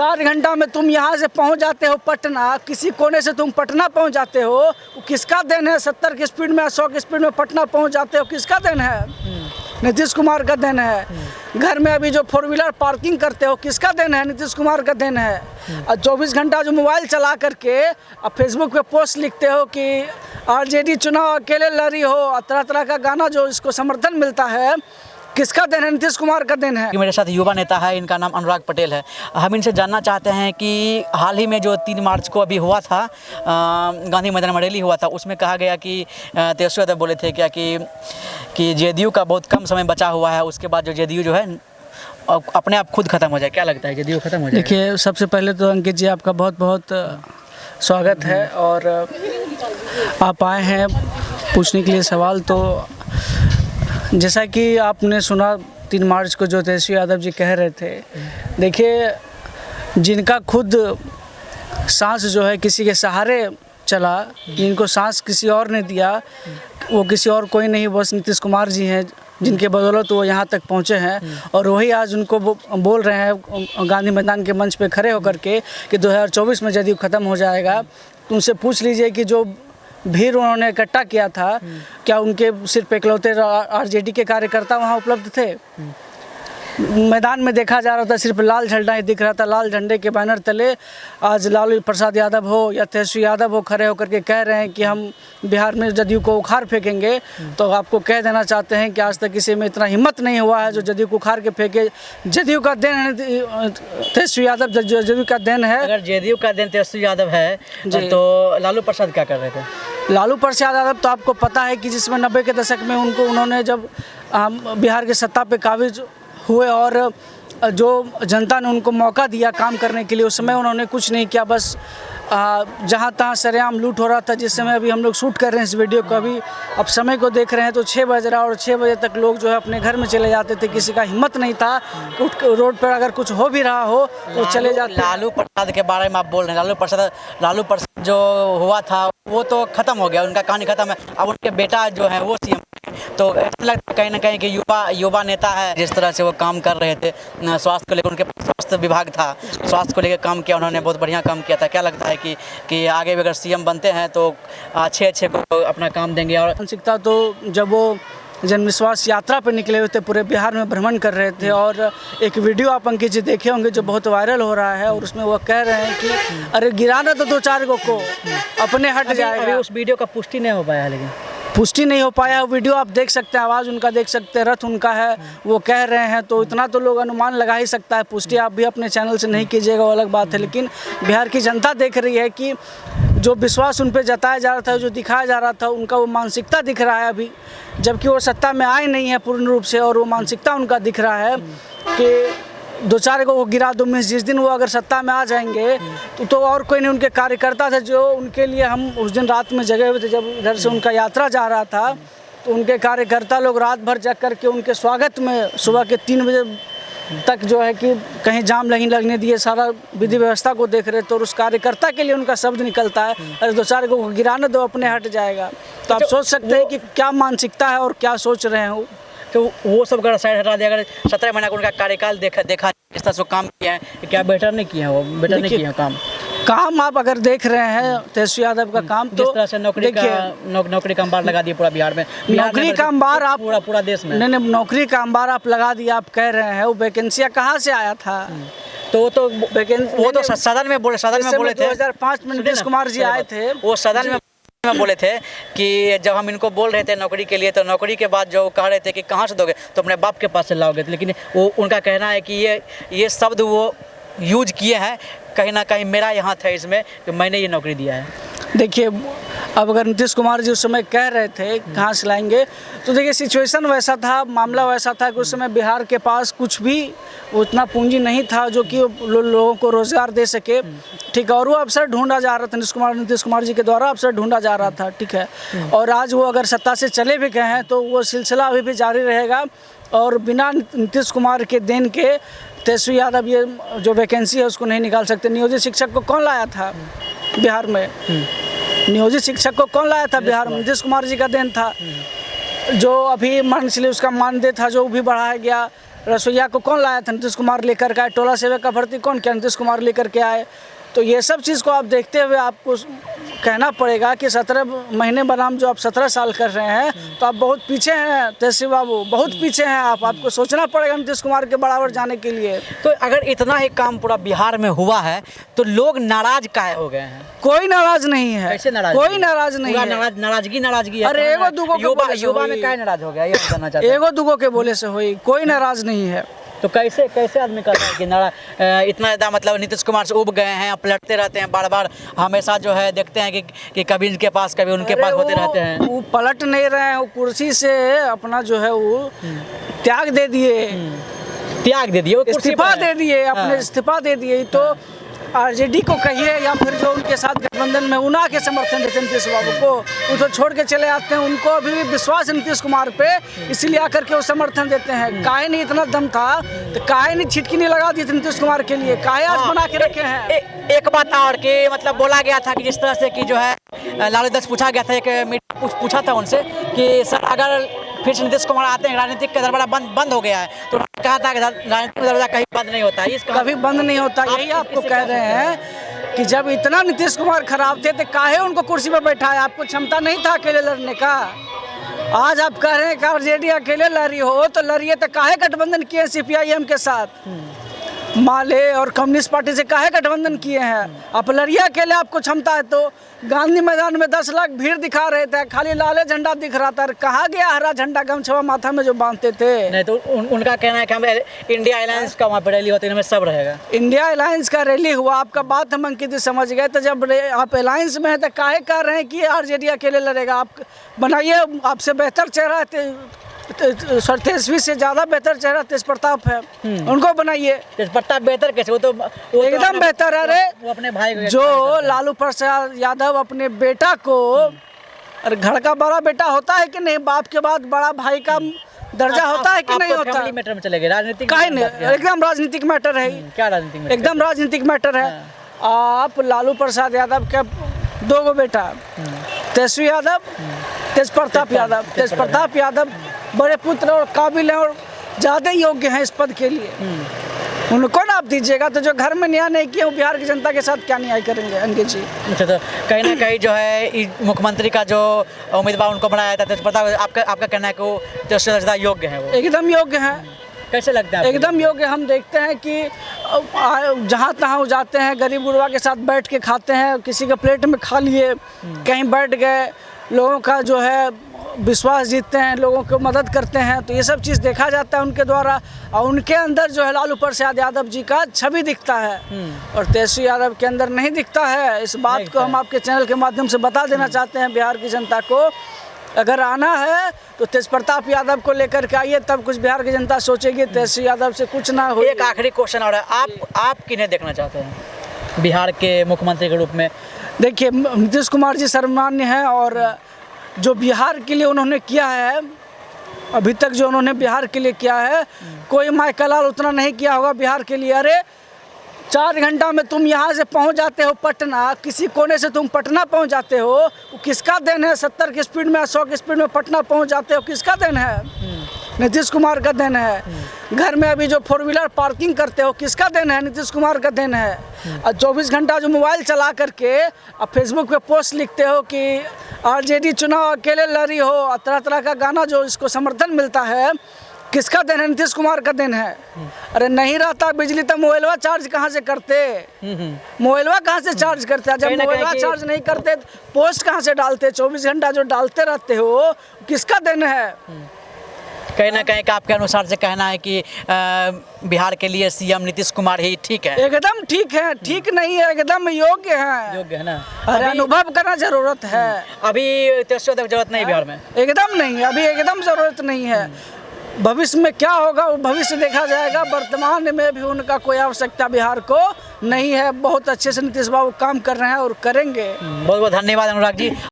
4 घंटा में तुम यहाँ से पहुँच जाते हो पटना, किसी कोने से तुम पटना पहुँच जाते हो, वो किसका देन है? 70 की स्पीड में 100 की स्पीड में पटना पहुँच जाते हो, किसका देन है? नीतीश कुमार का देन है। घर में अभी जो 4 व्हीलर पार्किंग करते हो, किसका देन है? नीतीश कुमार का देन है। और 24 घंटा जो मोबाइल चला करके अब फेसबुक पे पोस्ट लिखते हो कि आरजेडी चुनाव अकेले लड़ी हो, तरह तरह का गाना जो इसको समर्थन मिलता है, किसका देन है? नीतीश कुमार का देन है। मेरे साथ युवा नेता है, इनका नाम अनुराग पटेल है। हम इनसे जानना चाहते हैं कि हाल ही में जो 3 मार्च को अभी हुआ था, गांधी मैदान में रैली हुआ था, उसमें कहा गया कि तेजस्वी यादव बोले थे क्या कि जेडीयू का बहुत कम समय बचा हुआ है, उसके बाद जो जेडीयू जो है अपने आप खुद खत्म हो जाए। क्या लगता है, जेडीयू खत्म हो जाए? देखिए, सबसे पहले तो अंकित जी आपका बहुत बहुत स्वागत है और आप आए हैं पूछने के लिए सवाल। तो जैसा कि आपने सुना 3 मार्च को जो तेजस्वी यादव जी कह रहे थे, देखिए जिनका खुद सांस जो है किसी के सहारे चला, जिनको सांस किसी और ने दिया, वो किसी और कोई नहीं, बस नीतीश कुमार जी हैं, जिनके बदौलत वो यहाँ तक पहुँचे हैं। और वही आज उनको बोल रहे हैं गांधी मैदान के मंच पे खड़े होकर के कि 2024 में जदयू ख़त्म हो जाएगा। तो उनसे पूछ लीजिए कि जो भीड़ उन्होंने इकट्ठा किया था, क्या उनके सिर्फ इकलौते आरजेडी के कार्यकर्ता वहाँ उपलब्ध थे? मैदान में देखा जा रहा था सिर्फ लाल झंडा ही दिख रहा था। लाल झंडे के बैनर तले आज लालू प्रसाद यादव हो या तेजस्वी यादव हो खड़े होकर के कह रहे हैं कि हम बिहार में जदयू को उखाड़ फेंकेंगे। तो आपको कह देना चाहते हैं कि आज तक किसी में इतना हिम्मत नहीं हुआ है जो जदयू को उखाड़ के फेंके। जदयू का देन है तेजस्वी यादव, जदयू का देन है। अगर जदयू का देन तेजस्वी यादव है तो लालू प्रसाद क्या कर रहे थे? लालू प्रसाद यादव तो आपको पता है कि जिसमें 90 के दशक में उन्होंने जब बिहार के सत्ता पे काबिज हुए और जो जनता ने उनको मौका दिया काम करने के लिए, उस समय उन्होंने कुछ नहीं किया। बस जहाँ तहाँ सरेआम लूट हो रहा था। जिस समय अभी हम लोग शूट कर रहे हैं इस वीडियो को, अभी अब समय को देख रहे हैं तो 6 बज रहा है और 6 बजे तक लोग जो है अपने घर में चले जाते थे। किसी का हिम्मत नहीं था रोड पर अगर कुछ हो भी रहा हो तो चले जाते। लालू प्रसाद के बारे में आप बोल रहे हैं, लालू प्रसाद जो हुआ था वो तो खत्म हो गया, उनका कहानी खत्म है। अब उनके बेटा जो है वो सीएम, तो ऐसा लगता है कहीं ना कहीं कि युवा नेता है। जिस तरह से वो काम कर रहे थे स्वास्थ्य को लेकर, उनके स्वास्थ्य विभाग था, स्वास्थ्य को लेकर काम किया उन्होंने, बहुत बढ़िया काम किया था। क्या लगता है कि आगे भी अगर सीएम बनते हैं तो अच्छे को अपना काम देंगे? और मानसिकता तो जब वो जनविश्वास यात्रा पर निकले हुए थे, पूरे बिहार में भ्रमण कर रहे थे और एक वीडियो आप अंकित जी देखे होंगे जो बहुत वायरल हो रहा है और उसमें वो कह रहे हैं कि अरे गिराना तो 2-4 को अपने हट जाएगा। उस वीडियो का पुष्टि नहीं हो पाया है, लेकिन पुष्टि नहीं हो पाया। वीडियो आप देख सकते हैं, आवाज़ उनका देख सकते हैं, रथ उनका है, वो कह रहे हैं, तो इतना तो लोग अनुमान लगा ही सकता है। पुष्टि आप भी अपने चैनल से नहीं कीजिएगा, वो अलग बात है, लेकिन बिहार की जनता देख रही है कि जो विश्वास उन पर जताया जा रहा था, जो दिखाया जा रहा था, उनका वो मानसिकता दिख रहा है अभी, जबकि वो सत्ता में आए नहीं है पूर्ण रूप से, और वो मानसिकता उनका दिख रहा है कि 2-4 को गिरा दो। में जिस दिन वो अगर सत्ता में आ जाएंगे तो और कोई नहीं, उनके कार्यकर्ता थे जो उनके लिए, हम उस दिन रात में जगे हुए थे जब इधर से उनका यात्रा जा रहा था, तो उनके कार्यकर्ता लोग रात भर जग करके उनके स्वागत में सुबह के 3 बजे तक जो है कि कहीं जाम नहीं लगने दिए, सारा विधि व्यवस्था को देख रहे थे। और उस कार्यकर्ता के लिए उनका शब्द निकलता है, अरे 2-4 को गिराने दो अपने हट जाएगा। तो आप सोच सकते हैं कि क्या मानसिकता है और क्या सोच रहे हैं। तो वो सब अगर साइड हटा दिया, अगर 17 महीना का उनका कार्यकाल देखा इस तरह से काम किया है, क्या बेटर नहीं किया है? वो बेटर नहीं किया काम आप अगर देख रहे हैं तेजस्वी यादव का काम, तो जिस तरह से नौकरी का अंबार लगा दिया पूरा बिहार में, नौकरी का अंबार आप पूरा देश में नहीं, नौकरी का अंबार आप लगा दिया। आप कह रहे हैं वो वैकेंसियाँ कहाँ से आया था? तो वो तो सदन में बोले थे 2005 में नीतीश कुमार जी आए थे, वो सदन में बोले थे कि जब हम इनको बोल रहे थे नौकरी के लिए, तो नौकरी के बाद जो कह रहे थे कि कहाँ से दोगे, तो अपने बाप के पास से लाओगे। लेकिन वो उनका कहना है कि ये शब्द वो यूज किए हैं, कहीं ना कहीं मेरा यहाँ था इसमें कि मैंने ये नौकरी दिया है। देखिए, अब अगर नीतीश कुमार जी उस समय कह रहे थे कहाँ से लाएंगे, तो देखिए सिचुएशन वैसा था, मामला वैसा था कि उस समय बिहार के पास कुछ भी उतना पूंजी नहीं था जो कि लोगों को रोज़गार दे सके, ठीक है। और वो अवसर ढूंढा जा रहा था, नीतीश कुमार जी के द्वारा अवसर ढूंढा जा रहा था, ठीक है। और आज वो अगर सत्ता से चले भी गए हैं तो वो सिलसिला अभी भी जारी रहेगा। और बिना नीतीश कुमार के देन के तेजस्वी यादव ये जो वैकेंसी है उसको नहीं निकाल सकते। नियोजित शिक्षक को कौन लाया था बिहार में? नियोजित शिक्षक को कौन लाया था बिहार में? नीतीश कुमार जी का देन था। जो अभी मान चलिए उसका मानदेय था जो भी बढ़ाया गया, रसोईया को कौन लाया था? नीतीश कुमार लेकर के आए। टोला सेवक का भर्ती कौन किया? नीतीश कुमार लेकर के आए। तो ये सब चीज़ को आप देखते हुए आपको कहना पड़ेगा कि 17 महीने बनाम जो आप 17 साल कर रहे हैं, तो आप बहुत पीछे हैं तेजस्वी बाबू, बहुत पीछे हैं आप। आपको सोचना पड़ेगा नीतीश कुमार के बराबर जाने के लिए। तो अगर इतना ही काम पूरा बिहार में हुआ है तो लोग नाराज काहे हो गए हैं? कोई नाराज नहीं है। कैसे नाराज? कोई नाराज नहीं है। नाराजगी है। अरे एगो दूगो के बोले से युवा में हुई। काहे नाराज हो गया, ये जानना चाहते हैं। एगो दूगो के बोले से हुई, कोई नाराज नहीं है। तो कैसे आदमी कहता है कि इतना ज़्यादा मतलब नीतीश कुमार से उब गए हैं, पलटते रहते हैं बार बार, हमेशा जो है देखते हैं कि कभी इनके पास कभी उनके पास होते रहते हैं। वो पलट नहीं रहे हैं, वो कुर्सी से अपना जो है वो त्याग दे दिए, वो कुर्सी पर इस्तीफा है। दे दिए, अपने इस्तीफा दे दिए। तो आरजेडी को कहिए या फिर जो उनके साथ गठबंधन में उना के समर्थन देते हैं नीतीश बाबू को, वो तो छोड़ के चले आते हैं। उनको अभी भी विश्वास है नीतीश कुमार पे, इसीलिए आकर के वो समर्थन देते हैं। काहे नहीं इतना दम था तो काहे नहीं छिटकी नहीं लगा दी थी नीतीश कुमार के लिए? काहे आज बना के रखे हैं? एक बात और कि मतलब बोला गया था कि जिस तरह से कि जो है लालू दास पूछा गया था, एक मीडिया पूछा था उनसे कि सर अगर फिर से नीतीश कुमार आते हैं, राजनीतिक का दरवाजा बंद हो गया है, तो उन्होंने कहा था कि राजनीतिक दरवाजा कहीं बंद नहीं होता है। कभी बंद नहीं होता। यही आपको कह रहे हैं कि जब इतना नीतीश कुमार खराब थे तो काहे उनको कुर्सी पर बैठाया? आपको क्षमता नहीं था अकेले लड़ने का। आज आप कह रहे हैं कि आरजेडी अकेले लड़ी हो, तो लड़िए तो काहे गठबंधन किए सीपीआईएम के साथ? माले और कम्युनिस्ट पार्टी से काहे गठबंधन किए हैं? आप लड़िए अकेले, आपको क्षमता है तो। गांधी मैदान में 10 लाख भीड़ दिखा रहे थे, खाली लाले झंडा दिख रहा था। कहाँ गया हरा झंडा गमछवा माथा में जो बांधते थे? नहीं तो उनका कहना है कि हम इंडिया अलायंस का वहाँ पर रैली होती है, इनमें सब रहेगा। इंडिया अलायंस का रैली हुआ, आपका बात हम अंकित समझ गए। तो जब आप अलायंस में है तो काहे कह रहे हैं कि आरजेडी अकेले लड़ेगा? आप बनाइए, आपसे बेहतर चेहरा तेजस्वी से ज़्यादा बेहतर चेहरा तेज प्रताप है, उनको बनाइए। तेज प्रताप बेहतर कैसे? वो एकदम बेहतर है। अरे वो अपने भाई को जो लालू प्रसाद यादव अपने बेटा को, और घर का बड़ा बेटा होता है कि नहीं? बाप के बाद बड़ा भाई का दर्जा होता है कि नहीं होता? फैमिली मैटर में चले गए, राजनीतिक काहे नहीं? एकदम राजनीतिक मैटर है। क्या राजनीतिक मैटर? एकदम राजनीतिक मैटर है। आप लालू प्रसाद यादव के 2 बेटा, तेजस्वी यादव, तेज प्रताप यादव बड़े पुत्र और काबिल हैं और ज़्यादा योग्य हैं इस पद के लिए। उनको ना आप दीजिएगा तो जो घर में न्याय नहीं किया वो बिहार की जनता के साथ क्या न्याय करेंगे अंकित जी? अच्छा, तो कहीं ना कहीं जो है मुख्यमंत्री का जो उम्मीदवार उनको बनाया था तेज प्रताप, आपका कहना है कि वो तेजस्वी ज़्यादा योग्य है? वो एकदम योग्य हैं। कैसे लगता है? एकदम योग्य। हम देखते हैं कि जहाँ तहाँ वो जाते हैं, गरीब गुरबा के साथ बैठ के खाते हैं, किसी के प्लेट में खा लिए, कहीं बैठ गए, लोगों का जो है विश्वास जीतते हैं, लोगों को मदद करते हैं। तो ये सब चीज़ देखा जाता है उनके द्वारा, और उनके अंदर जो है लालू प्रसाद यादव जी का छवि दिखता है और तेजस्वी यादव के अंदर नहीं दिखता है। इस बात को हम आपके चैनल के माध्यम से बता देना चाहते हैं बिहार की जनता को। अगर आना है तो तेज प्रताप यादव को लेकर के आइए, तब कुछ बिहार की जनता सोचेगी। तेजस्वी यादव से कुछ ना हो। एक आखिरी क्वेश्चन और है, आप किन्हें देखना चाहते हैं बिहार के मुख्यमंत्री के रूप में? देखिए, नीतीश कुमार जी सर्वमान्य हैं और जो बिहार के लिए उन्होंने किया है अभी तक, जो उन्होंने बिहार के लिए किया है, कोई माइकलाल उतना नहीं किया होगा बिहार के लिए। अरे 4 घंटा में तुम यहाँ से पहुँच जाते हो पटना, किसी कोने से तुम पटना पहुँच जाते हो, वो किसका देन है? 70 की स्पीड में, 100 की स्पीड में पटना पहुँच जाते हो, किसका देन है? नीतीश कुमार का देन है। घर में अभी जो 4 व्हीलर पार्किंग करते हो, किसका देन है? नीतीश कुमार का देन है। और 24 घंटा जो मोबाइल चला करके अब फेसबुक पे पोस्ट लिखते हो कि आरजेडी चुनाव अकेले लड़ी हो, और तरह तरह का गाना जो इसको समर्थन मिलता है, किसका देन है? नीतीश कुमार का देन है। अरे नहीं रहता बिजली तो मोबाइलवा चार्ज कहाँ से करते? मोबाइलवा कहाँ से चार्ज करते? जब मोबाइलवा चार्ज नहीं करते पोस्ट कहाँ से डालते? 24 घंटा जो डालते रहते हो, किसका देन है? कहीं ना कहीं का आपके अनुसार से कहना है कि बिहार के लिए सीएम नीतीश कुमार ही ठीक है? एकदम ठीक है। ठीक नहीं है, एकदम योग्य है। योग्य है ना? अरे अनुभव करना जरूरत है। अभी तेजस्वी यादव जरूरत नहीं बिहार में? एकदम नहीं, अभी एकदम जरूरत नहीं है। भविष्य में क्या होगा वो भविष्य देखा जाएगा। वर्तमान में भी उनका कोई आवश्यकता बिहार को नहीं है। बहुत अच्छे से नीतीश बाबू काम कर रहे हैं और करेंगे। बहुत बहुत धन्यवाद अनुराग जी।